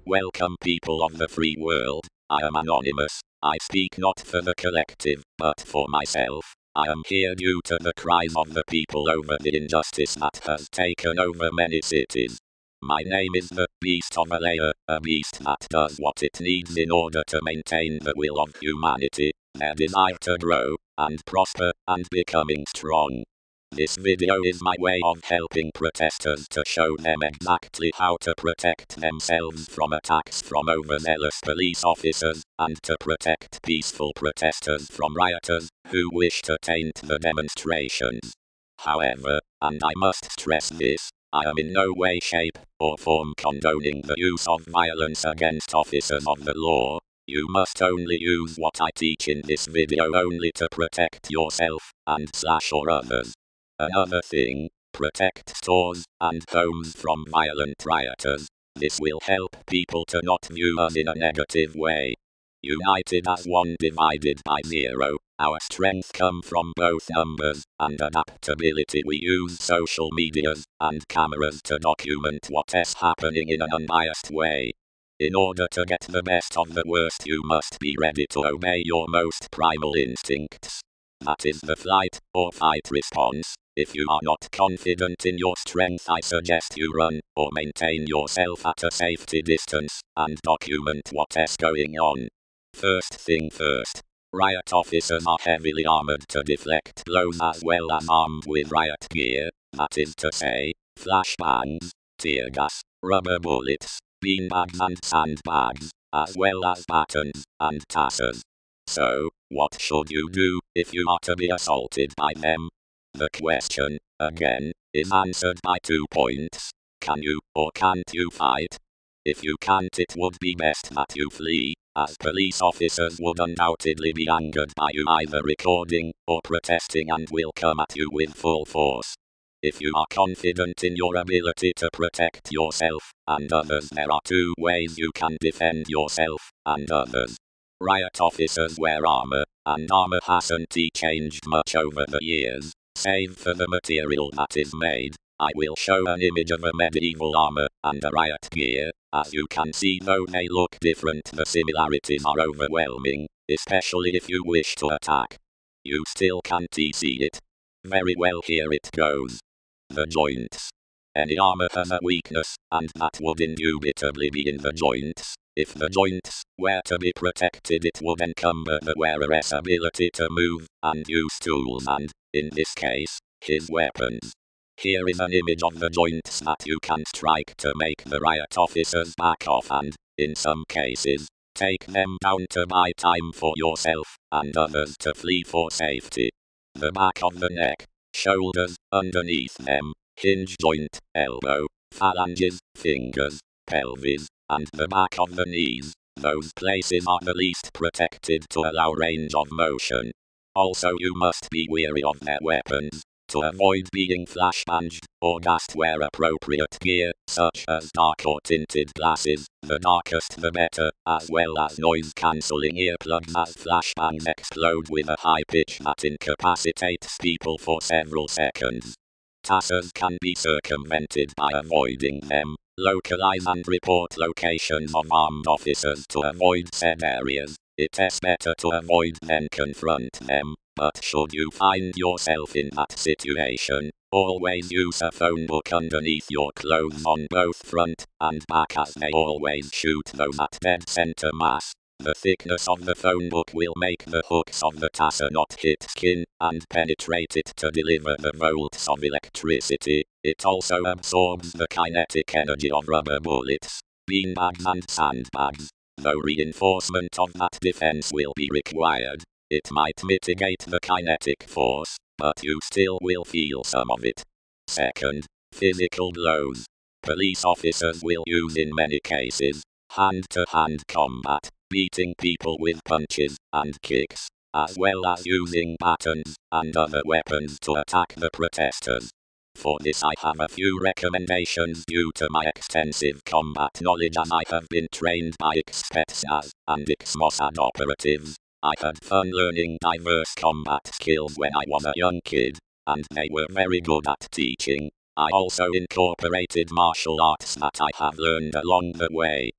Welcome people of the free world, I am anonymous. I speak not for the collective, but for myself. I am here due to the cries of the people over the injustice that has taken over many cities. My name is the Beast of Alea, a beast that does what it needs in order to maintain the will of humanity, their desire to grow, and prosper, and becoming strong. This video is my way of helping protesters to show them exactly how to protect themselves from attacks from overzealous police officers, and to protect peaceful protesters from rioters who wish to taint the demonstrations. However, and I must stress this, I am in no way, shape, or form condoning the use of violence against officers of the law. You must only use what I teach in this video only to protect yourself, and or others. Another thing, protect stores and homes from violent rioters. This will help people to not view us in a negative way. United as one, divided by zero. Our strength comes from both numbers and adaptability. We use social medias and cameras to document what is happening in an unbiased way. In order to get the best of the worst, you must be ready to obey your most primal instincts. That is the flight or fight response. If you are not confident in your strength, I suggest you run, or maintain yourself at a safety distance, and document what is going on. First thing first. Riot officers are heavily armored to deflect blows as well as armed with riot gear, that is to say, flashbangs, tear gas, rubber bullets, beanbags and sandbags, as well as batons and tasers. So, what should you do if you are to be assaulted by them? The question, again, is answered by 2 points. Can you or can't you fight? If you can't, it would be best that you flee, as police officers would undoubtedly be angered by you either recording or protesting and will come at you with full force. If you are confident in your ability to protect yourself and others, there are 2 ways you can defend yourself and others. Riot officers wear armor, and armor hasn't changed much over the years, save for the material that is made. I will show an image of a medieval armor and a riot gear. As you can see, though they look different, the similarities are overwhelming, especially if you wish to attack. You still can't see it. Very well, here it goes. The joints. Any armor has a weakness, and that would indubitably be in the joints. If the joints were to be protected, it would encumber the wearer's ability to move and use tools and, in this case, his weapons. Here is an image of the joints that you can strike to make the riot officers back off and, in some cases, take them down to buy time for yourself and others to flee for safety. The back of the neck, shoulders, underneath them, hinge joint, elbow, phalanges, fingers, pelvis, and the back of the knees. Those places are the least protected to allow range of motion. Also, you must be wary of their weapons. To avoid being flashbanged or gassed, wear appropriate gear, such as dark or tinted glasses, the darkest the better, as well as noise-cancelling earplugs, as flashbangs explode with a high pitch that incapacitates people for several seconds. Tasers can be circumvented by avoiding them. Localize and report locations of armed officers to avoid said areas. It is better to avoid than confront them. But should you find yourself in that situation, always use a phone book underneath your clothes on both front and back, as they always shoot those at dead center mass. The thickness of the phone book will make the hooks of the taser not hit skin and penetrate it to deliver the volts of electricity. It also absorbs the kinetic energy of rubber bullets, beanbags and sandbags. Though reinforcement of that defense will be required, it might mitigate the kinetic force, but you still will feel some of it. Second, physical blows. Police officers will use, in many cases, hand-to-hand combat, beating people with punches and kicks, as well as using batons and other weapons to attack the protesters. For this I have a few recommendations due to my extensive combat knowledge, as I have been trained by ex-Spetsnaz and ex-Mossad operatives. I had fun learning diverse combat skills when I was a young kid, and they were very good at teaching. I also incorporated martial arts that I have learned along the way.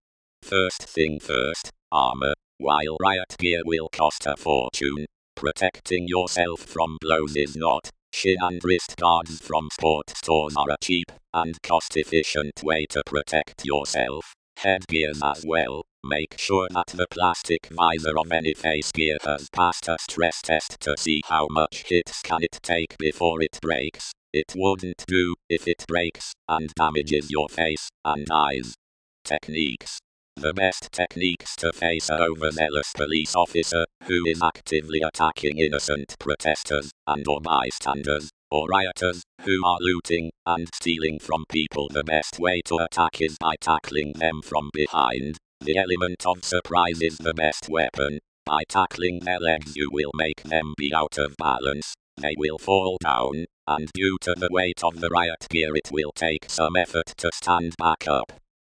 First thing first, armor. While riot gear will cost a fortune, protecting yourself from blows is not. Shin and wrist guards from sport stores are a cheap and cost-efficient way to protect yourself. Headgears as well. Make sure that the plastic visor of any face gear has passed a stress test to see how much hits can it take before it breaks. It wouldn't do if it breaks and damages your face and eyes. Techniques. The best techniques to face an overzealous police officer who is actively attacking innocent protesters and/or bystanders, or rioters who are looting and stealing from people. The best way to attack is by tackling them from behind. The element of surprise is the best weapon. By tackling their legs you will make them be out of balance. They will fall down, and due to the weight of the riot gear it will take some effort to stand back up.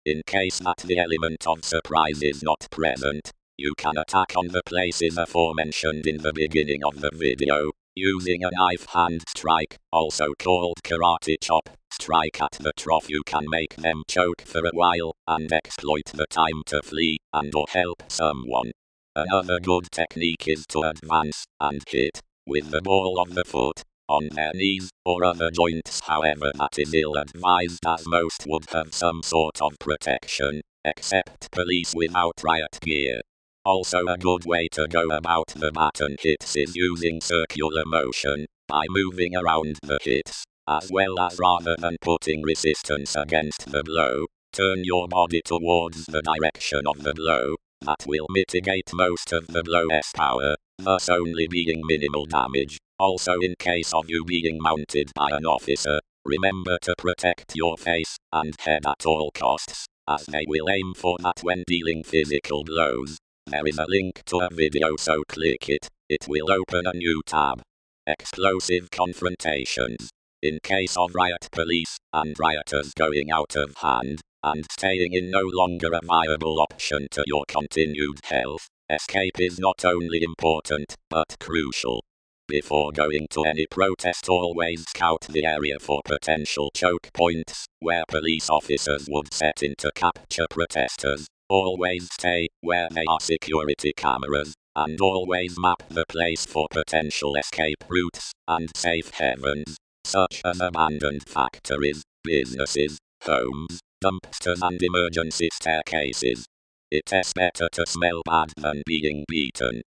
In case that the element of surprise is not present, you can attack on the places aforementioned in the beginning of the video, using a knife hand strike, also called karate chop. Strike at the trough. You can make them choke for a while, and exploit the time to flee, and/or help someone. Another good technique is to advance and hit with the ball of the foot on their knees or other joints. However, that is ill-advised, as most would have some sort of protection, except police without riot gear. Also, a good way to go about the baton hits is using circular motion, by moving around the hits, as well as rather than putting resistance against the blow, turn your body towards the direction of the blow. That will mitigate most of the blow's power, thus only being minimal damage. Also, in case of you being mounted by an officer, remember to protect your face and head at all costs, as they will aim for that when dealing physical blows. There is a link to a video, so click it. It will open a new tab. Explosive confrontations. In case of riot police and rioters going out of hand, and staying in no longer a viable option to your continued health, escape is not only important, but crucial. Before going to any protest, always scout the area for potential choke points, where police officers would set in to capture protesters. Always stay where there are security cameras, and always map the place for potential escape routes and safe havens, such as abandoned factories, businesses, homes, dumpsters and emergency staircases. It is better to smell bad than being beaten.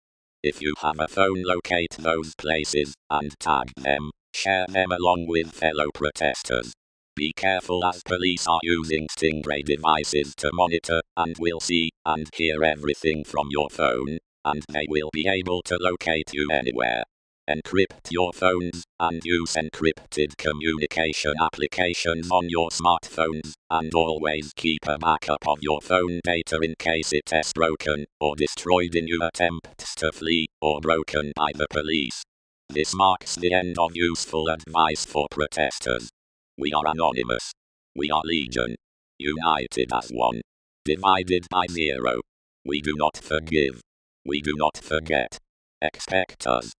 If you have a phone, locate those places and tag them. Share them along with fellow protesters. Be careful, as police are using Stingray devices to monitor and will see and hear everything from your phone, and they will be able to locate you anywhere. Encrypt your phones and use encrypted communication applications on your smartphones, and always keep a backup of your phone data in case it is broken or destroyed in your attempts to flee or broken by the police. This marks the end of useful advice for protesters. We are anonymous. We are legion. United as one. Divided by zero. We do not forgive. We do not forget. Expect us.